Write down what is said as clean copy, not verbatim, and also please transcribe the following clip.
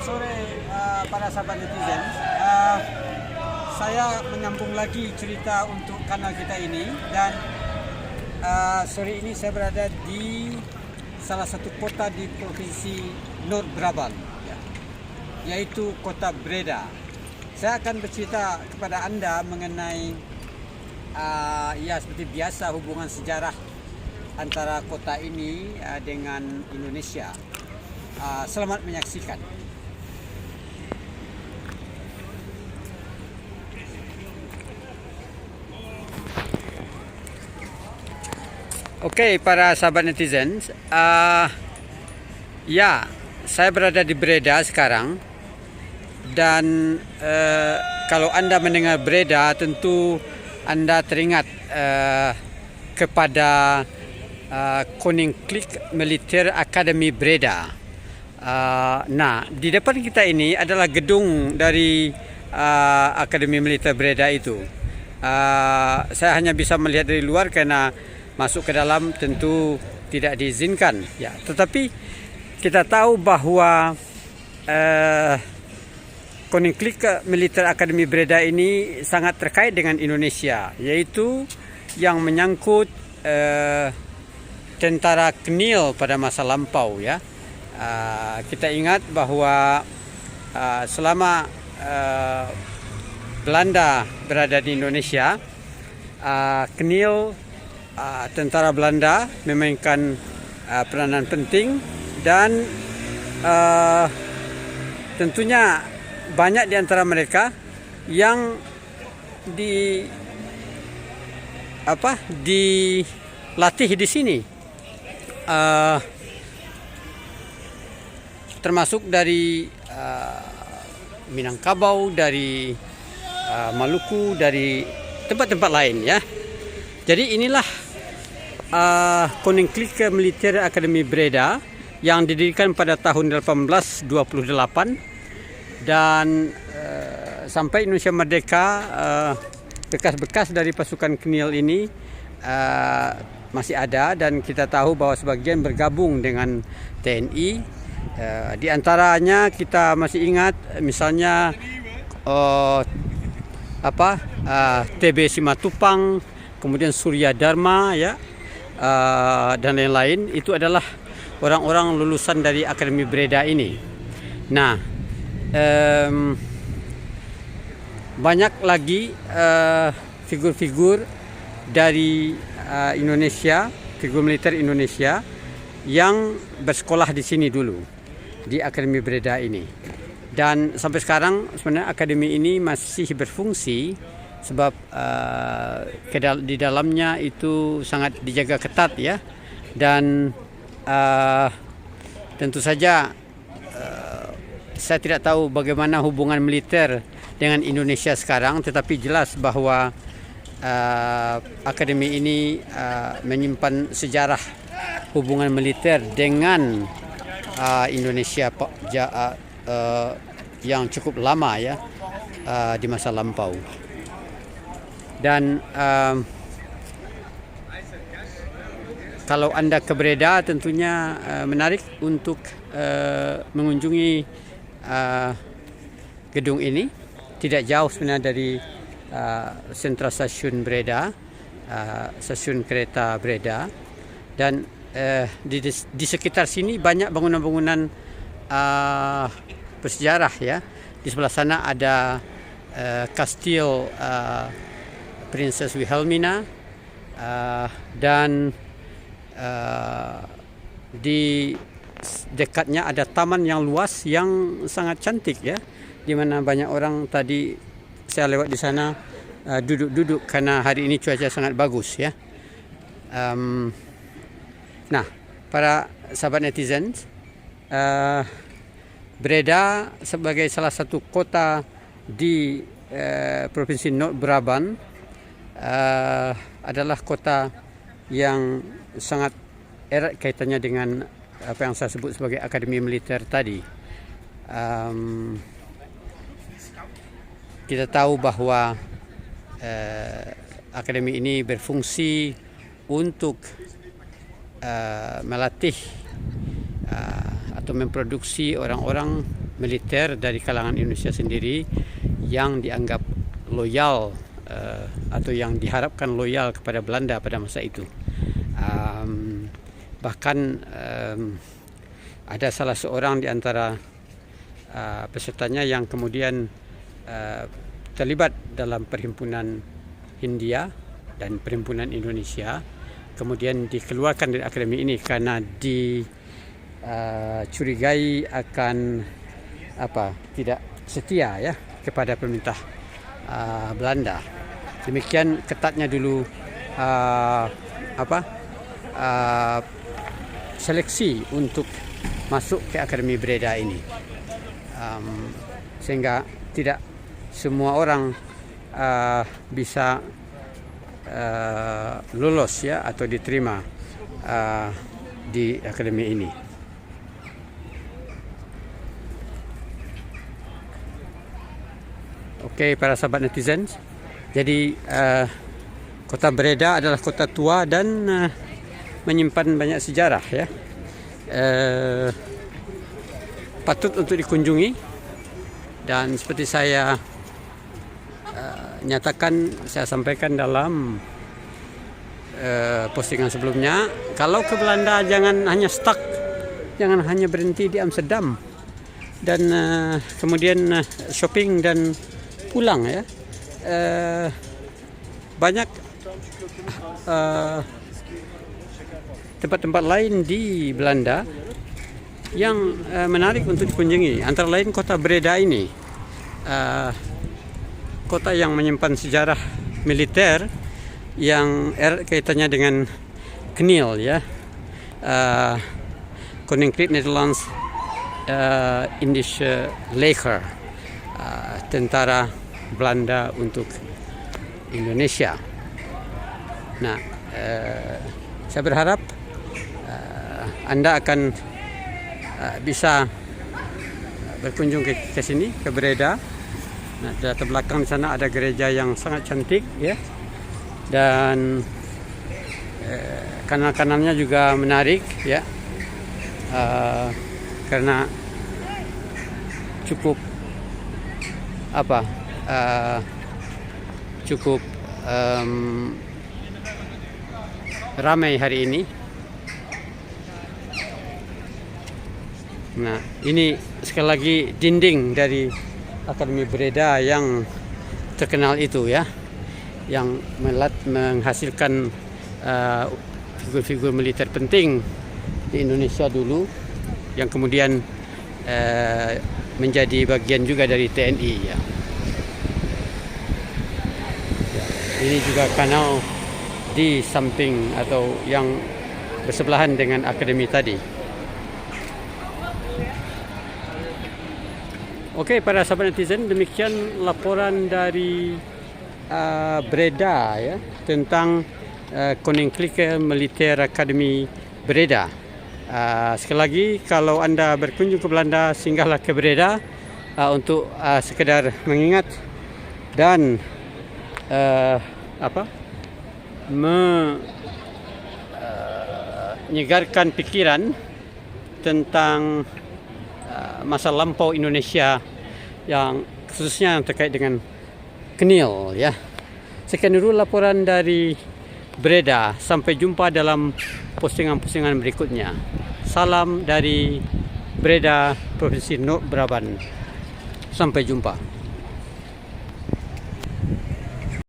sore para sahabat netizen. Saya menyambung lagi cerita untuk kanal kita ini, dan sore ini saya berada di salah satu kota di provinsi Noord-Brabant, yaitu kota Breda. Saya akan bercerita kepada Anda mengenai seperti biasa hubungan sejarah antara kota ini dengan Indonesia. Selamat menyaksikan. Oke, para sahabat netizen, saya berada di Breda sekarang, dan kalau Anda mendengar Breda, tentu Anda teringat kepada Koninklijke Militair Academy Breda. Di depan kita ini adalah gedung dari Akademi Militer Breda itu. Saya hanya bisa melihat dari luar karena masuk ke dalam tentu tidak diizinkan. Tetapi kita tahu bahwa Koninklijke Militair Academy Breda ini sangat terkait dengan Indonesia, yaitu yang menyangkut tentara KNIL pada masa lampau. Kita ingat bahwa selama Belanda berada di Indonesia, KNIL, tentara Belanda memainkan peranan penting, dan tentunya banyak di antara mereka yang dilatih di sini, termasuk dari Minangkabau, dari Maluku, dari tempat-tempat lain. Jadi inilah Koninklijke Militair Academy Breda yang didirikan pada tahun 1828, dan sampai Indonesia merdeka, bekas-bekas dari pasukan KNIL ini masih ada, dan kita tahu bahwa sebagian bergabung dengan TNI. Di antaranya kita masih ingat misalnya TB Simatupang, kemudian Surya Dharma, dan lain-lain. Itu adalah orang-orang lulusan dari Akademi Breda ini. Banyak lagi figur-figur dari Indonesia, figur militer Indonesia yang bersekolah di sini dulu, di Akademi Breda ini. Dan sampai sekarang sebenarnya akademi ini masih berfungsi, sebab di dalamnya itu sangat dijaga ketat, dan tentu saja saya tidak tahu bagaimana hubungan militer dengan Indonesia sekarang, tetapi jelas bahwa akademi ini menyimpan sejarah hubungan militer dengan Indonesia yang cukup lama, di masa lampau. Dan kalau Anda ke Breda, tentunya menarik untuk mengunjungi gedung ini. Tidak jauh sebenarnya dari sentral stasiun Breda, stasiun kereta Breda, dan di sekitar sini banyak bangunan-bangunan bersejarah. Di sebelah sana ada Kastil Princess Wilhelmina, dan di dekatnya ada taman yang luas yang sangat cantik, di mana banyak orang tadi saya lewat di sana duduk-duduk karena hari ini cuaca sangat bagus, para sahabat netizen, Breda sebagai salah satu kota di provinsi Noord-Brabant adalah kota yang sangat erat kaitannya dengan apa yang saya sebut sebagai akademi militer tadi. Kita tahu bahwa akademi ini berfungsi untuk melatih atau memproduksi orang-orang militer dari kalangan Indonesia sendiri yang dianggap loyal atau yang diharapkan loyal kepada Belanda pada masa itu. Bahkan ada salah seorang di antara pesertanya yang kemudian terlibat dalam perhimpunan Hindia dan perhimpunan Indonesia, kemudian dikeluarkan dari akademi ini karena dicurigai akan tidak setia ya kepada pemerintah Belanda. Demikian ketatnya dulu seleksi untuk masuk ke Akademi Breda ini, sehingga tidak semua orang bisa lulus ya atau diterima di akademi ini. Oke, para sahabat netizen, jadi kota Breda adalah kota tua dan menyimpan banyak sejarah ya. Patut untuk dikunjungi, dan seperti saya saya sampaikan dalam postingan sebelumnya, kalau ke Belanda jangan hanya stuck, jangan hanya berhenti di Amsterdam dan kemudian shopping dan pulang ya. Banyak tempat-tempat lain di Belanda yang menarik untuk dikunjungi, antara lain kota Breda ini, kota yang menyimpan sejarah militer yang erat kaitannya dengan KNIL ya, Koninklijk Nederlands Indische Leger, tentara Belanda untuk Indonesia. Nah, saya berharap Anda akan bisa berkunjung ke sini, ke Breda. Nah, di latar belakang di sana ada gereja yang sangat cantik ya, dan kanan-kanannya juga menarik ya, karena cukup ramai hari ini. Nah, ini sekali lagi dinding dari Akademi Breda yang terkenal itu ya, yang menghasilkan figur-figur militer penting di Indonesia dulu, yang kemudian menjadi bagian juga dari TNI ya. Ini juga kanal di samping atau yang bersebelahan dengan akademi tadi. Oke, para sahabat netizen, demikian laporan dari Breda ya, tentang Koninklijke Militaire Academy Breda. Sekali lagi, kalau Anda berkunjung ke Belanda, singgahlah ke Breda untuk sekedar mengingat dan menyegarkan pikiran tentang masa lampau Indonesia, yang khususnya yang terkait dengan KNIL ya. Sekian dulu laporan dari Breda. Sampai jumpa dalam postingan-postingan berikutnya. Salam dari Breda, Provinsi Noord-Brabant. Sampai jumpa.